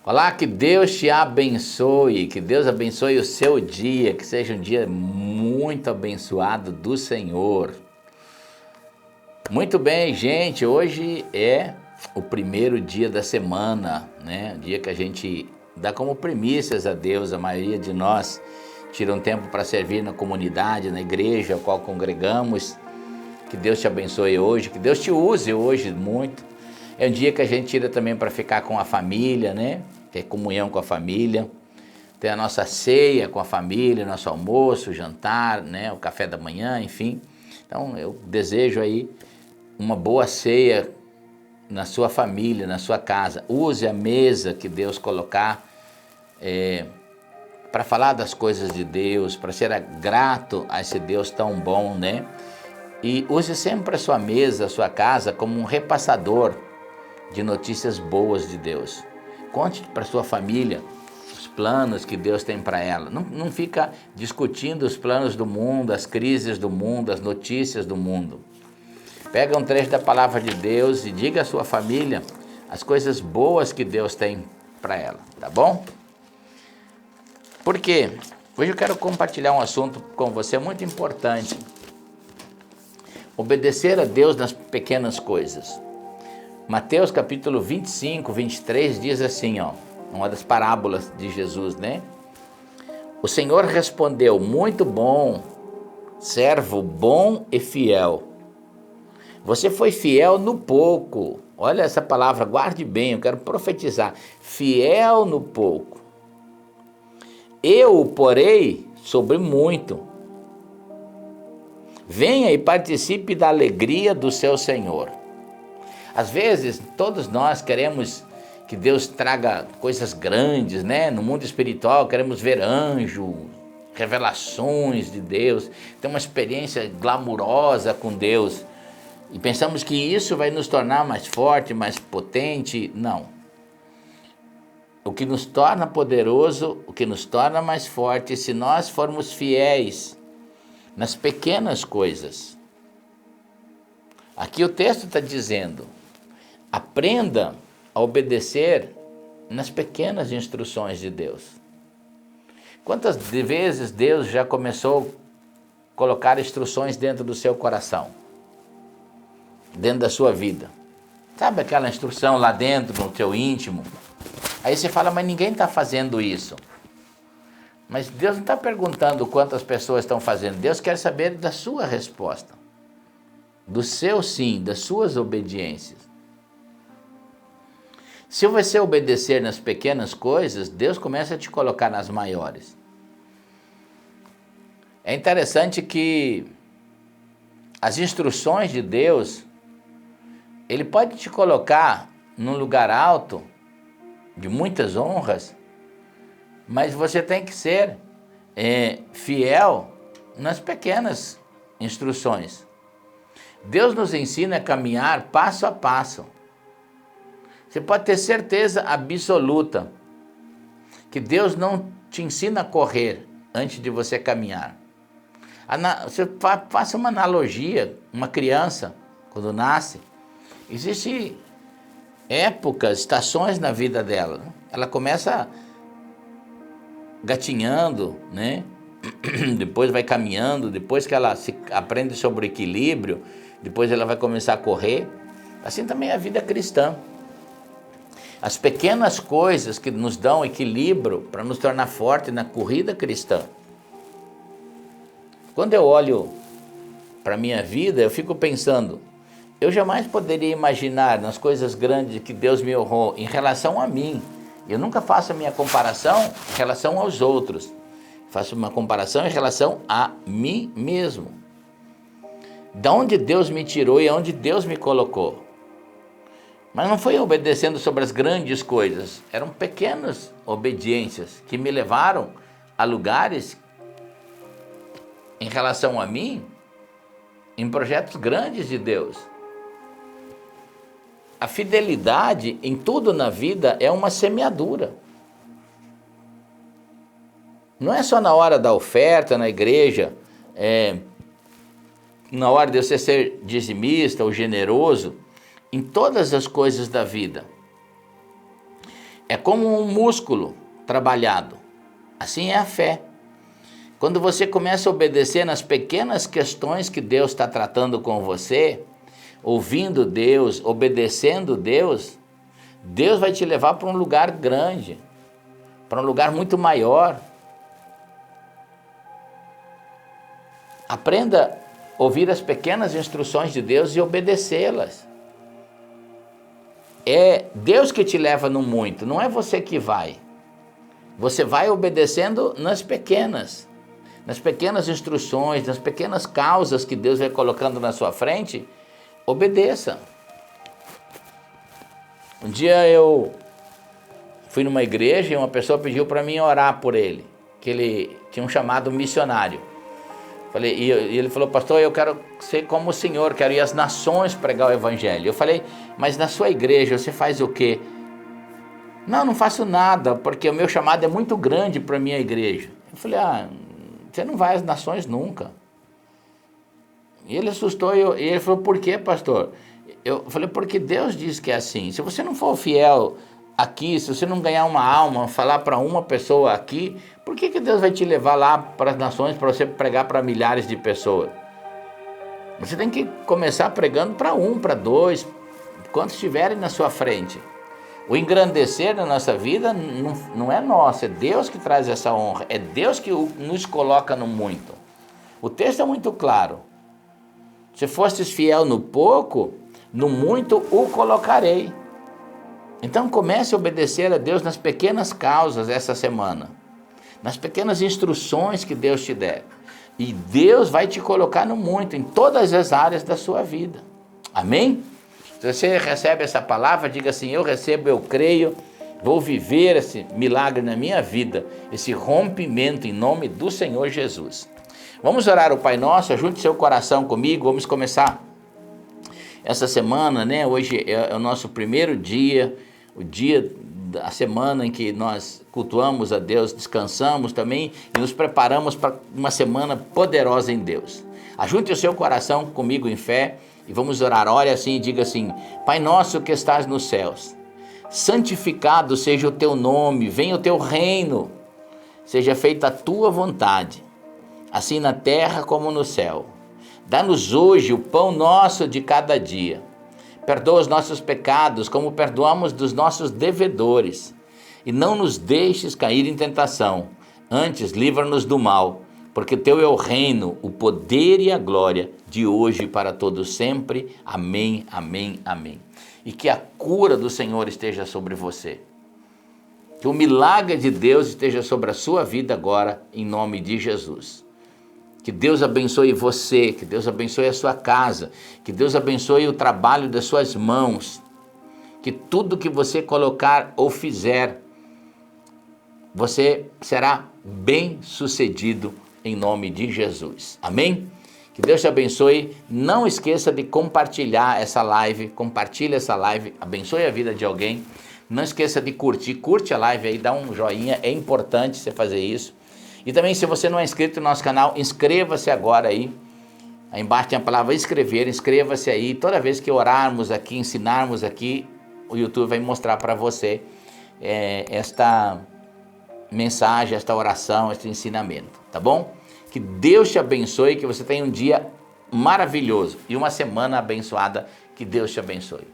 Olá, que Deus te abençoe, que Deus abençoe o seu dia, que seja um dia muito abençoado do Senhor. Muito bem, gente, hoje é o primeiro dia da semana, né? Dia que a gente dá como primícias a Deus. A maioria de nós tira um tempo para servir na comunidade, na igreja a qual congregamos. Que Deus te abençoe hoje, que Deus te use hoje muito. É um dia que a gente tira também para ficar com a família, né? Ter comunhão com a família. Ter a nossa ceia com a família, nosso almoço, jantar, né? O café da manhã, enfim. Então eu desejo aí uma boa ceia na sua família, na sua casa. Use a mesa que Deus colocar para falar das coisas de Deus, para ser grato a esse Deus tão bom, né? E use sempre a sua mesa, a sua casa como um repassador de notícias boas de Deus. Conte para sua família os planos que Deus tem para ela. Não fica discutindo os planos do mundo, as crises do mundo, as notícias do mundo. Pega um trecho da palavra de Deus e diga à sua família as coisas boas que Deus tem para ela, tá bom? Por quê? Hoje eu quero compartilhar um assunto com você muito importante. Obedecer a Deus nas pequenas coisas. Mateus capítulo 25, 23 diz assim, uma das parábolas de Jesus, né? O Senhor respondeu, muito bom, servo bom e fiel. Você foi fiel no pouco. Olha essa palavra, guarde bem, eu quero profetizar. Fiel no pouco. Eu o porei sobre muito. Venha e participe da alegria do seu Senhor. Às vezes, todos nós queremos que Deus traga coisas grandes, né? No mundo espiritual, queremos ver anjos, revelações de Deus, ter uma experiência glamurosa com Deus. E pensamos que isso vai nos tornar mais forte, mais potente. Não. O que nos torna poderoso, o que nos torna mais forte, se nós formos fiéis nas pequenas coisas. Aqui o texto está dizendo, aprenda a obedecer nas pequenas instruções de Deus. Quantas vezes Deus já começou a colocar instruções dentro do seu coração? Dentro da sua vida? Sabe aquela instrução lá dentro, no seu íntimo? Aí você fala, mas ninguém está fazendo isso. Mas Deus não está perguntando quantas pessoas estão fazendo. Deus quer saber da sua resposta. Do seu sim, das suas obediências. Se você obedecer nas pequenas coisas, Deus começa a te colocar nas maiores. É interessante que as instruções de Deus, Ele pode te colocar num lugar alto, de muitas honras, mas você tem que ser fiel nas pequenas instruções. Deus nos ensina a caminhar passo a passo. Você pode ter certeza absoluta que Deus não te ensina a correr antes de você caminhar. Você faça uma analogia, uma criança, quando nasce, existem épocas, estações na vida dela. Ela começa gatinhando, né? Depois vai caminhando, depois que ela aprende sobre o equilíbrio, depois ela vai começar a correr. Assim também é a vida cristã. As pequenas coisas que nos dão equilíbrio para nos tornar forte na corrida cristã. Quando eu olho para a minha vida, eu fico pensando, eu jamais poderia imaginar nas coisas grandes que Deus me honrou em relação a mim. Eu nunca faço a minha comparação em relação aos outros. Faço uma comparação em relação a mim mesmo. Da onde Deus me tirou e aonde Deus me colocou. Mas não foi obedecendo sobre as grandes coisas. Eram pequenas obediências que me levaram a lugares em relação a mim, em projetos grandes de Deus. A fidelidade em tudo na vida é uma semeadura. Não é só na hora da oferta, na igreja, na hora de você ser dizimista ou generoso, em todas as coisas da vida. É como um músculo trabalhado. Assim é a fé. Quando você começa a obedecer nas pequenas questões que Deus está tratando com você, ouvindo Deus, obedecendo Deus, Deus vai te levar para um lugar grande, para um lugar muito maior. Aprenda a ouvir as pequenas instruções de Deus e obedecê-las. É Deus que te leva no muito, não é você que vai. Você vai obedecendo nas pequenas instruções, nas pequenas causas que Deus vai colocando na sua frente, obedeça. Um dia eu fui numa igreja e uma pessoa pediu para mim orar por ele, que ele tinha um chamado missionário. E ele falou, pastor, eu quero ser como o senhor, quero ir às nações pregar o evangelho. Eu falei, mas na sua igreja você faz o quê? Não faço nada, porque o meu chamado é muito grande para a minha igreja. Eu falei, você não vai às nações nunca. E ele assustou e ele falou, por quê, pastor? Eu falei, porque Deus diz que é assim. Se você não for fiel aqui, se você não ganhar uma alma, falar para uma pessoa aqui, por que Deus vai te levar lá para as nações para você pregar para milhares de pessoas? Você tem que começar pregando para um, para dois, quantos estiverem na sua frente. O engrandecer da nossa vida não é nosso, é Deus que traz essa honra, é Deus que nos coloca no muito. O texto é muito claro. Se fostes fiel no pouco, no muito o colocarei. Então comece a obedecer a Deus nas pequenas causas essa semana, nas pequenas instruções que Deus te der. E Deus vai te colocar no muito, em todas as áreas da sua vida. Amém? Se você recebe essa palavra, diga assim, eu recebo, eu creio, vou viver esse milagre na minha vida, esse rompimento em nome do Senhor Jesus. Vamos orar o Pai Nosso, junte seu coração comigo, vamos começar essa semana, né? Hoje é o nosso primeiro dia, o dia da semana em que nós cultuamos a Deus, descansamos também e nos preparamos para uma semana poderosa em Deus. Ajunte o seu coração comigo em fé e vamos orar. Ore assim e diga assim, Pai nosso que estás nos céus, santificado seja o teu nome, venha o teu reino, seja feita a tua vontade, assim na terra como no céu. Dá-nos hoje o pão nosso de cada dia. Perdoa os nossos pecados, como perdoamos dos nossos devedores. E não nos deixes cair em tentação. Antes, livra-nos do mal, porque teu é o reino, o poder e a glória, de hoje para todos sempre. Amém, amém, amém. E que a cura do Senhor esteja sobre você. Que o milagre de Deus esteja sobre a sua vida agora, em nome de Jesus. Que Deus abençoe você, que Deus abençoe a sua casa, que Deus abençoe o trabalho das suas mãos, que tudo que você colocar ou fizer, você será bem sucedido em nome de Jesus. Amém? Que Deus te abençoe. Não esqueça de compartilhar essa live, compartilhe essa live, abençoe a vida de alguém. Não esqueça de curte a live aí, dá um joinha, é importante você fazer isso. E também, se você não é inscrito no nosso canal, inscreva-se agora aí. Aí embaixo tem a palavra inscrever, inscreva-se aí. Toda vez que orarmos aqui, ensinarmos aqui, o YouTube vai mostrar para você esta mensagem, esta oração, este ensinamento, tá bom? Que Deus te abençoe, que você tenha um dia maravilhoso e uma semana abençoada. Que Deus te abençoe.